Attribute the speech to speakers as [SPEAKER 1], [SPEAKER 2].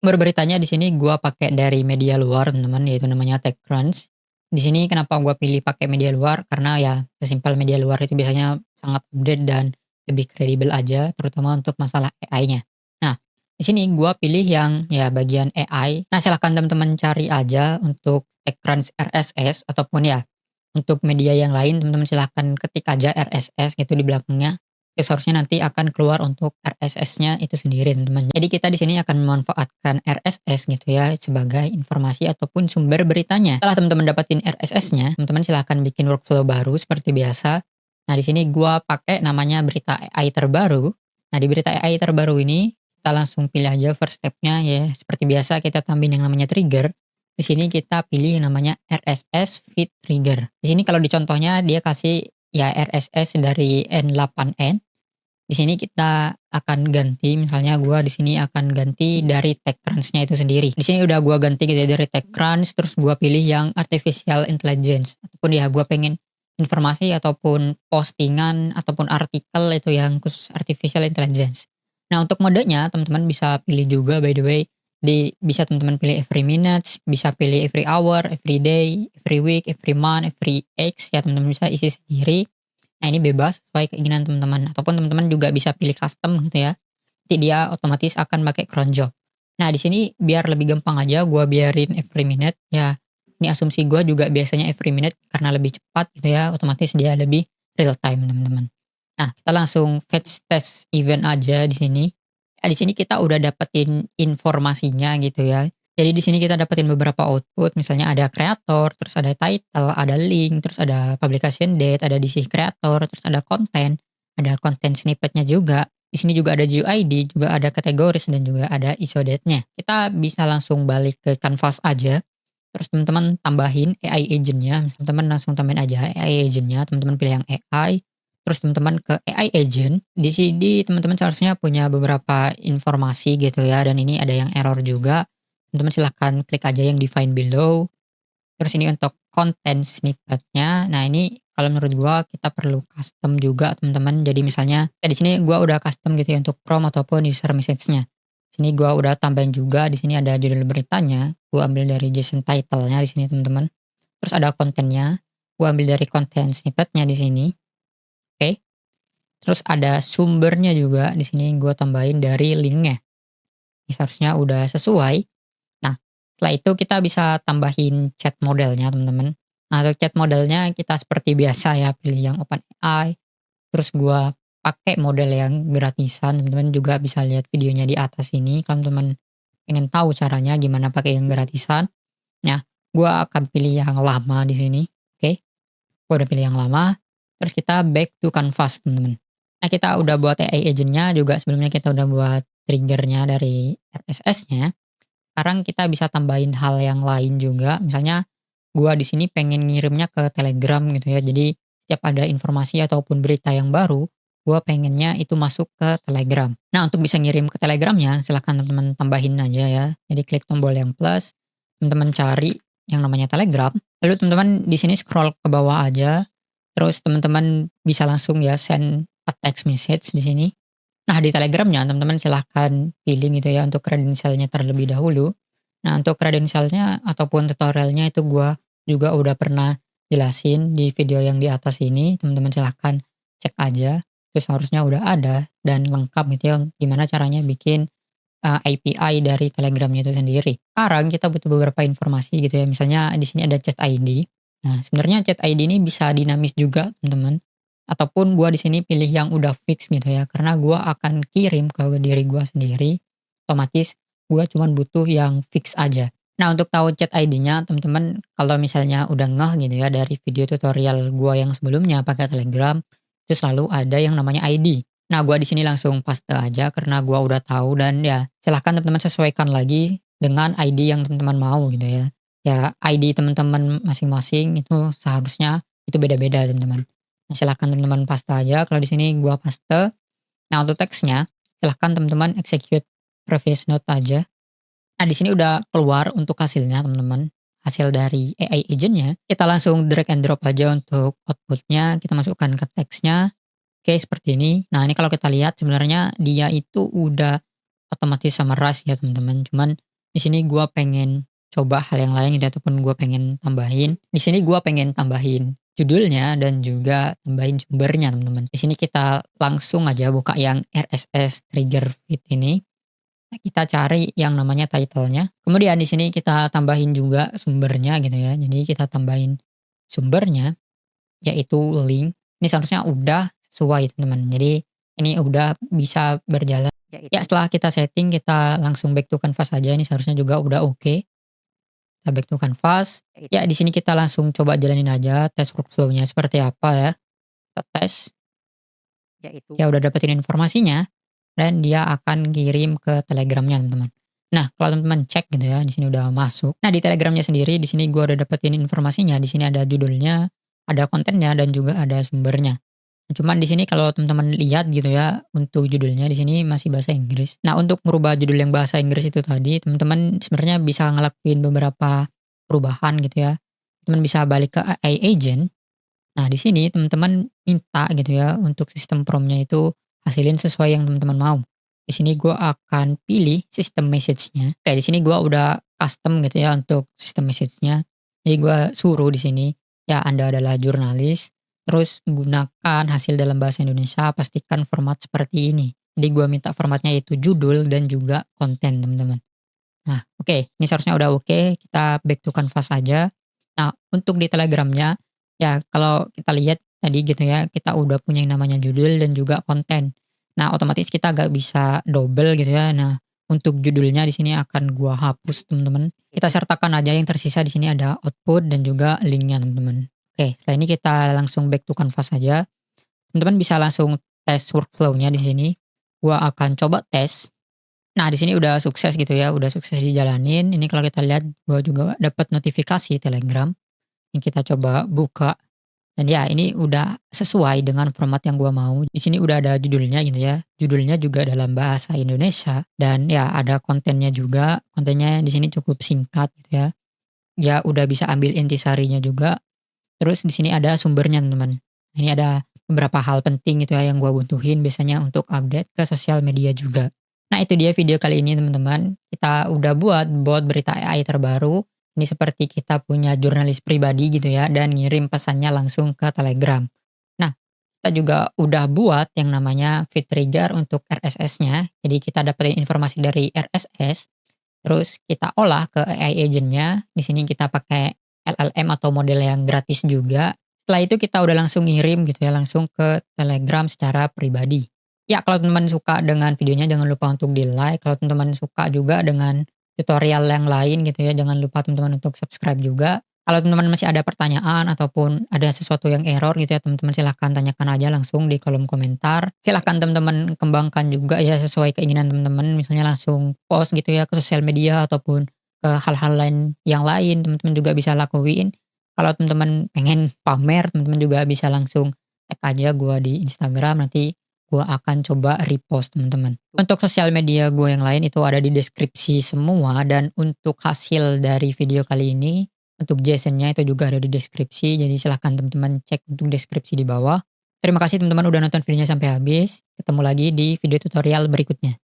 [SPEAKER 1] Sumber beritanya di sini gua pakai dari media luar teman-teman, yaitu namanya TechCrunch. Di sini kenapa gua pilih pakai media luar, karena ya sesimpel media luar itu biasanya sangat update dan lebih kredibel aja, terutama untuk masalah AI-nya. Nah, di sini gua pilih yang ya bagian AI. Nah, silahkan teman-teman cari aja untuk TechCrunch RSS ataupun ya untuk media yang lain teman-teman silahkan ketik aja RSS gitu di belakangnya. Resource-nya nanti akan keluar untuk RSS-nya itu sendiri teman-teman. Jadi kita di sini akan memanfaatkan RSS gitu ya sebagai informasi ataupun sumber beritanya. Setelah teman-teman dapatin RSS-nya, teman-teman silahkan bikin workflow baru seperti biasa. Nah, di sini gua pakai namanya berita AI terbaru. Nah, di berita AI terbaru ini kita langsung pilih aja first step-nya ya. Seperti biasa kita tambahin yang namanya trigger. Di sini kita pilih yang namanya RSS feed trigger. Di sini kalau di contohnya dia kasih ya RSS dari N8N. Di sini kita akan ganti, misalnya gua di sini akan ganti dari TechCrunch-nya itu sendiri. Di sini udah gua ganti gitu ya dari TechCrunch, terus gua pilih yang artificial intelligence ataupun ya gua pengen informasi ataupun postingan ataupun artikel itu yang khusus artificial intelligence. Nah, untuk modenya teman-teman bisa pilih juga by the way, bisa teman-teman pilih every minutes, bisa pilih every hour, every day, every week, every month, every X ya teman-teman bisa isi sendiri. Nah, ini bebas sesuai keinginan teman-teman ataupun teman-teman juga bisa pilih custom gitu ya. Nanti dia otomatis akan pakai cron job. Nah, di sini biar lebih gampang aja gua biarin every minute ya. Ini asumsi gua juga biasanya every minute karena lebih cepat gitu ya, otomatis dia lebih real time teman-teman. Nah, kita langsung fetch test event aja di sini. Nah, di sini kita udah dapetin informasinya gitu ya. Jadi di sini kita dapetin beberapa output, misalnya ada kreator, terus ada title, ada link, terus ada publication date, ada DC kreator, terus ada konten snippetnya juga. Di sini juga ada GUID, juga ada kategoris dan juga ada ISO date-nya. Kita bisa langsung balik ke canvas aja. Terus teman-teman tambahin AI agent-nya, misalnya teman langsung tambahin aja AI agent-nya, teman-teman pilih yang AI, terus teman-teman ke AI agent, di sini teman-teman seharusnya punya beberapa informasi gitu ya, dan ini ada yang error juga. Teman-teman silahkan klik aja yang define below. Terus ini untuk konten snippet-nya. Nah, ini kalau menurut gua kita perlu custom juga teman-teman. Jadi misalnya ya di sini gua udah custom gitu ya untuk prompt ataupun user message-nya. Sini gua udah tambahin juga di sini ada judul beritanya. Gua ambil dari JSON title-nya di sini teman-teman. Terus ada kontennya. Gua ambil dari konten snippet-nya di sini. Oke. Terus ada sumbernya juga di sini gua tambahin dari link-nya. Ini seharusnya udah sesuai. Nah, setelah itu kita bisa tambahin chat modelnya teman-teman. Nah, untuk chat modelnya kita seperti biasa ya pilih yang OpenAI. Terus gua pakai model yang gratisan, teman-teman juga bisa lihat videonya di atas ini kalau teman pengen tahu caranya gimana pakai yang gratisan. Nah, gua akan pilih yang lama di sini. Oke, gua udah pilih yang lama. Terus kita back to canvas teman-teman. Nah, kita udah buat AI agent-nya juga sebelumnya kita udah buat triggernya dari RSS-nya. Sekarang kita bisa tambahin hal yang lain juga, misalnya gua di sini pengen ngirimnya ke Telegram gitu ya. Jadi setiap ada informasi ataupun berita yang baru, gua pengennya itu masuk ke Telegram. Nah, untuk bisa ngirim ke Telegramnya, silahkan teman-teman tambahin aja ya. Jadi klik tombol yang plus, teman-teman cari yang namanya Telegram, lalu teman-teman di sini scroll ke bawah aja, terus teman-teman bisa langsung ya send a text message di sini. Nah, di Telegramnya teman-teman silahkan pilih gitu ya untuk kredensialnya terlebih dahulu. Nah, untuk kredensialnya ataupun tutorialnya itu gua juga udah pernah jelasin di video yang di atas ini, teman-teman silahkan cek aja. Terus harusnya udah ada dan lengkap gitu ya gimana caranya bikin API dari Telegramnya itu sendiri. Sekarang kita butuh beberapa informasi gitu ya, misalnya di sini ada chat ID. Nah, sebenarnya chat ID ini bisa dinamis juga, teman-teman. Ataupun gua di sini pilih yang udah fix gitu ya, karena gua akan kirim ke diri gua sendiri, otomatis gua cuman butuh yang fix aja. Nah, untuk tahu chat ID-nya teman-teman kalau misalnya udah ngeh gitu ya dari video tutorial gua yang sebelumnya pakai Telegram, itu selalu ada yang namanya ID. Nah, gua di sini langsung paste aja karena gua udah tahu dan ya silahkan teman-teman sesuaikan lagi dengan ID yang teman-teman mau gitu ya. Ya ID teman-teman masing-masing itu seharusnya itu beda-beda teman-teman. Nah, silahkan teman-teman paste aja kalau di sini gua paste. Nah, untuk teksnya silahkan teman-teman execute previous note aja. Nah, di sini udah keluar untuk hasilnya teman-teman. Hasil dari AI agent-nya. Kita langsung drag and drop aja untuk output-nya. Kita masukkan ke teksnya. Oke, seperti ini. Nah, ini kalau kita lihat sebenarnya dia itu udah otomatis summarize ya teman-teman. Cuman Di sini gua pengen coba hal yang lain gitu ataupun gua pengen tambahin. Di sini gua pengen tambahin judulnya dan juga tambahin sumbernya, teman-teman. Di sini kita langsung aja buka yang RSS trigger feed ini. Nah, kita cari yang namanya title-nya. Kemudian di sini kita tambahin juga sumbernya gitu ya. Jadi kita tambahin sumbernya yaitu link. Ini seharusnya udah sesuai, teman-teman. Jadi ini udah bisa berjalan. Ya setelah kita setting kita langsung back to canvas aja. Ini seharusnya juga udah oke. Kita back to canvas. Ya di sini kita langsung coba jalanin aja tes workflow-nya seperti apa ya. Kita tes. Ya udah dapetin informasinya dan dia akan kirim ke Telegramnya, teman-teman. Nah, kalau teman-teman cek gitu ya, di sini udah masuk. Nah, di Telegramnya sendiri, di sini gua udah dapetin informasinya. Di sini ada judulnya, ada kontennya, dan juga ada sumbernya. Cuman di sini kalau teman-teman lihat gitu ya, untuk judulnya di sini masih bahasa Inggris. Nah, untuk merubah judul yang bahasa Inggris itu tadi, teman-teman sebenarnya bisa ngelakuin beberapa perubahan gitu ya. Teman bisa balik ke AI agent. Nah, di sini teman-teman minta gitu ya untuk sistem prompt-nya itu hasilin sesuai yang teman-teman mau. Di sini gua akan pilih sistem message-nya. Oke, di sini gua udah custom gitu ya untuk sistem message-nya. Jadi gua suruh di sini, ya Anda adalah jurnalis, terus gunakan hasil dalam bahasa Indonesia, pastikan format seperti ini. Jadi gua minta formatnya itu judul dan juga konten, teman-teman. Nah, oke, ini seharusnya udah oke, kita back to canvas aja. Nah, untuk di Telegramnya, ya kalau kita lihat tadi gitu ya, kita udah punya yang namanya judul dan juga konten. Nah, otomatis kita agak bisa double gitu ya. Nah, untuk judulnya di sini akan gua hapus, teman-teman. Kita sertakan aja yang tersisa di sini ada output dan juga linknya, teman-teman. Oke, setelah ini kita langsung back to canvas aja. Teman-teman bisa langsung tes workflow-nya di sini. Gua akan coba tes. Nah, di sini udah sukses gitu ya, udah sukses dijalanin. Ini kalau kita lihat gua juga dapat notifikasi Telegram. Ini kita coba buka dan ya ini udah sesuai dengan format yang gua mau. Di sini udah ada judulnya gitu ya. Judulnya juga dalam bahasa Indonesia dan ya ada kontennya juga. Kontennya di sini cukup singkat gitu ya. Ya udah bisa ambil intisarinya juga. Terus di sini ada sumbernya, teman-teman. Ini ada beberapa hal penting gitu ya yang gua butuhin biasanya untuk update ke sosial media juga. Nah, itu dia video kali ini, teman-teman. Kita udah buat bot berita AI terbaru. Ini seperti kita punya jurnalis pribadi gitu ya dan ngirim pesannya langsung ke Telegram. Nah, kita juga udah buat yang namanya feed trigger untuk RSS-nya. Jadi kita dapetin informasi dari RSS, terus kita olah ke AI agent-nya. Di sini kita pakai LLM atau model yang gratis juga. Setelah itu kita udah langsung ngirim gitu ya, langsung ke Telegram secara pribadi. Ya, kalau teman-teman suka dengan videonya jangan lupa untuk di-like. Kalau teman-teman suka juga dengan tutorial yang lain gitu ya, jangan lupa teman-teman untuk subscribe juga. Kalau teman-teman masih ada pertanyaan ataupun ada sesuatu yang error gitu ya, teman-teman silahkan tanyakan aja langsung di kolom komentar. Silahkan teman-teman kembangkan juga ya sesuai keinginan teman-teman, misalnya langsung post gitu ya ke sosial media ataupun ke hal-hal lain yang lain, teman-teman juga bisa lakuin. Kalau teman-teman pengen pamer, teman-teman juga bisa langsung tag aja gua di Instagram, nanti gua akan coba repost, teman-teman. Untuk sosial media gua yang lain itu ada di deskripsi semua dan untuk hasil dari video kali ini, untuk JSON-nya itu juga ada di deskripsi, jadi silahkan teman-teman cek untuk deskripsi di bawah. Terima kasih teman-teman udah nonton videonya sampai habis. Ketemu lagi di video tutorial berikutnya.